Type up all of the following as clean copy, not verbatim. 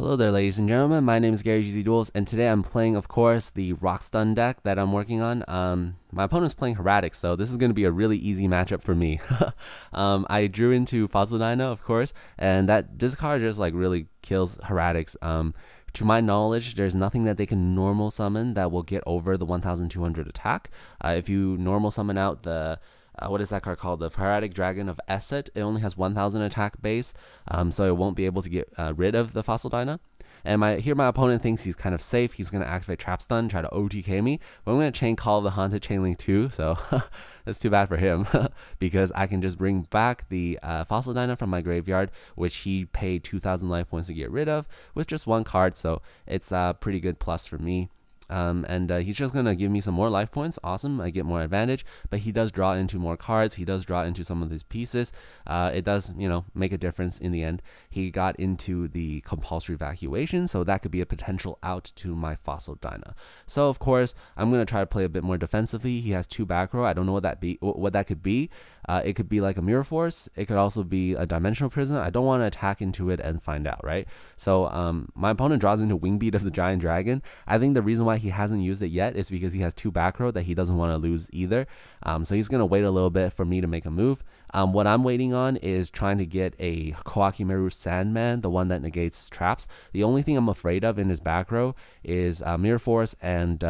Hello there, ladies and gentlemen. My name is gzduel, and today I'm playing, of course, the Rock Stun deck that I'm working on. My opponent's playing Hieratic, so this is going to be a really easy matchup for me. I drew into Fossil Dino, of course, and this card just like really kills Hieratics. To my knowledge, there's nothing that they can normal summon that will get over the 1200 attack. If you normal summon out the what is that card called? The Hieratic Dragon of Esset. It only has 1000 attack base, so it won't be able to get rid of the Fossil Dino. And my opponent thinks he's kind of safe. He's going to activate Trap Stun, try to OTK me. But I'm going to chain Call the Haunted Chainlink too, so that's too bad for him because I can just bring back the Fossil Dino from my graveyard, which he paid 2000 life points to get rid of with just one card. So it's a pretty good plus for me. He's just going to give me some more life points. Awesome. I get more advantage, but he does draw into more cards. He does draw into some of his pieces. It does, make a difference in the end. He got into the compulsory evacuation, so that could be a potential out to my Fossil Dino. So, of course, I'm going to try to play a bit more defensively. He has 2 back row. I don't know what that could be. It could be like a Mirror Force. It could also be a Dimensional Prison. I don't want to attack into it and find out, right? So, my opponent draws into Wing Beat of the Giant Dragon. I think the reason why he hasn't used it yet is because he has 2 back row that he doesn't want to lose either. So he's going to wait a little bit for me to make a move. What I'm waiting on is trying to get a Kowakimeru Sandman, the one that negates traps. The only thing I'm afraid of in his back row is Mirror Force and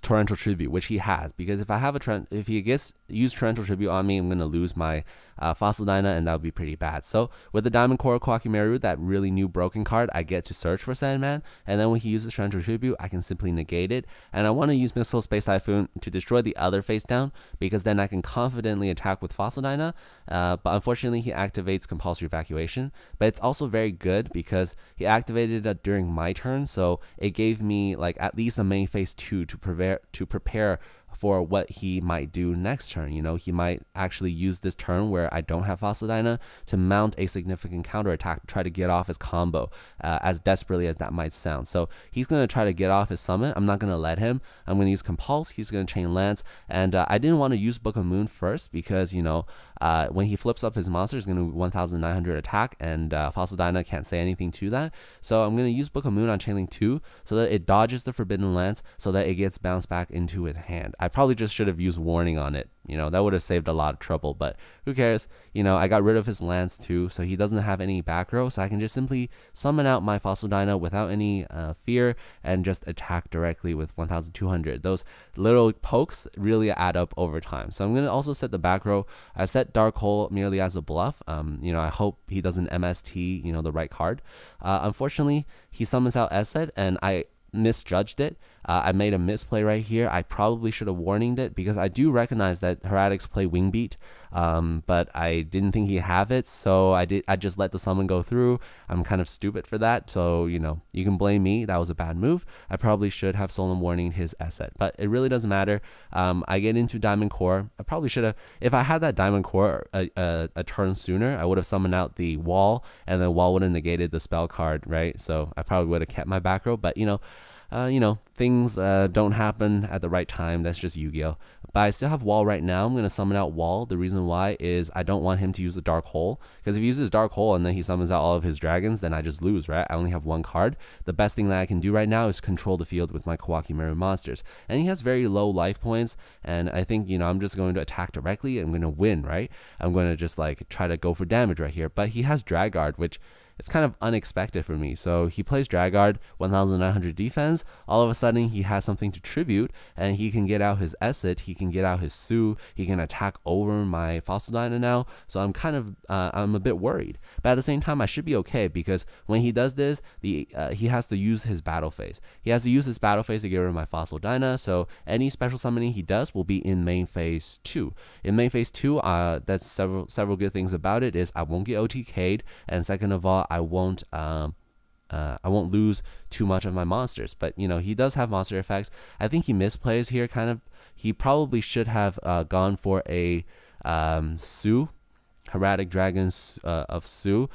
Torrential Tribute, which he has, because if he gets use Torrential Tribute on me, I'm going to lose my Fossil Dino, and that would be pretty bad. So with the Diamond Core Kowakimeru, that really new broken card, I get to search for Sandman, and then when he uses Torrential Tribute, I can simply negate it. And I want to use Missile Space Typhoon to destroy the other face down, because then I can confidently attack with Fossil Dino. But unfortunately, he activates Compulsory Evacuation. But it's also very good because he activated it during my turn, so it gave me like at least a main phase 2 to prepare for what he might do next turn. He might actually use this turn where I don't have Fossil Dino to mount a significant counterattack to try to get off his combo, as desperately as that might sound. So he's going to try to get off his summon. I'm not going to let him. I'm going to use Compulse. He's going to chain Lance. And I didn't want to use Book of Moon first because, when he flips up his monster, it's going to be 1900 attack, and Fossil Dino can't say anything to that. So I'm going to use Book of Moon on Chainlink 2 so that it dodges the Forbidden Lance so that it gets bounced back into his hand. I probably just should have used Warning on it. That would have saved a lot of trouble, but who cares? I got rid of his Lance too, so he doesn't have any back row, so I can just simply summon out my Fossil Dino without any fear and just attack directly with 1200. Those little pokes really add up over time. So I'm going to also set the back row. I set Dark Hole merely as a bluff. I hope he doesn't MST, the right card. Unfortunately, he summons out Esset, and I misjudged it. I made a misplay right here. I probably should have warninged it because I do recognize that Hieratics play Wing Beat, but I didn't think he'd have it, so I just let the summon go through. I'm kind of stupid for that, so you can blame me. That was a bad move. I probably should have Solemn Warning his Esset, but it really doesn't matter. I get into Diamond Core. I probably should have, if I had that Diamond Core a turn sooner, I would have summoned out the Wall, and the Wall would have negated the spell card, right? So I probably would have kept my back row, but things don't happen at the right time. That's just Yu-Gi-Oh! But I still have Wall right now. I'm going to summon out Wall. The reason why is I don't want him to use the Dark Hole, because if he uses Dark Hole and then he summons out all of his dragons, then I just lose, right? I only have 1 card. The best thing that I can do right now is control the field with my Kowakimeru monsters. And he has very low life points, and I think, I'm just going to attack directly. I'm going to win, right? I'm going to just try to go for damage right here. But he has Dragguard, which it's kind of unexpected for me. So he plays Dragguard, 1900 defense. All of a sudden, he has something to tribute, and he can get out his Esset, he can get out his Sue, he can attack over my Fossil Dino now. So I'm a bit worried. But at the same time, I should be okay, because when he does this, he has to use his battle phase. He has to use his battle phase to get rid of my Fossil Dino. So any special summoning he does will be in main phase 2. In main phase 2, that's several good things about it is I won't get OTK'd, and second of all, I won't lose too much of my monsters. But he does have monster effects. I think he misplays here kind of. He probably should have gone for a Sue, Hieratic Dragons of Sue.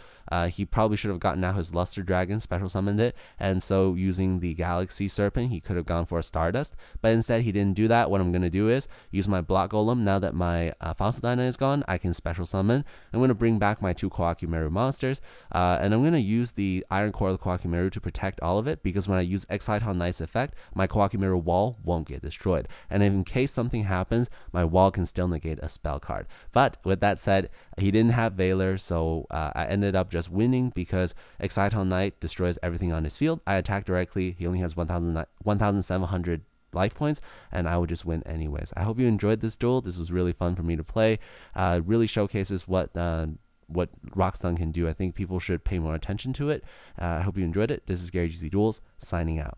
he probably should have gotten out his Luster Dragon, special summoned it, and so using the Galaxy Serpent, he could have gone for a Stardust, but instead he didn't do that. What I'm going to do is use my Block Golem. Now that my Fossil Dyna is gone, I can special summon. I'm going to bring back my 2 Koakumeru monsters, and I'm going to use the Iron Core of the Koakumeru to protect all of it, because when I use Exciton Knight's effect, my Koakumeru wall won't get destroyed, and in case something happens, my wall can still negate a spell card. But with that said, he didn't have Valor, so I ended up just winning because Exciton Knight destroys everything on his field. I attack directly, he only has 1,700 life points, and I would just win anyways. I hope you enjoyed this duel. This was really fun for me to play. Really showcases what Rockstone can do. I think people should pay more attention to it. I hope you enjoyed it. This is Gary GZ Duels, signing out.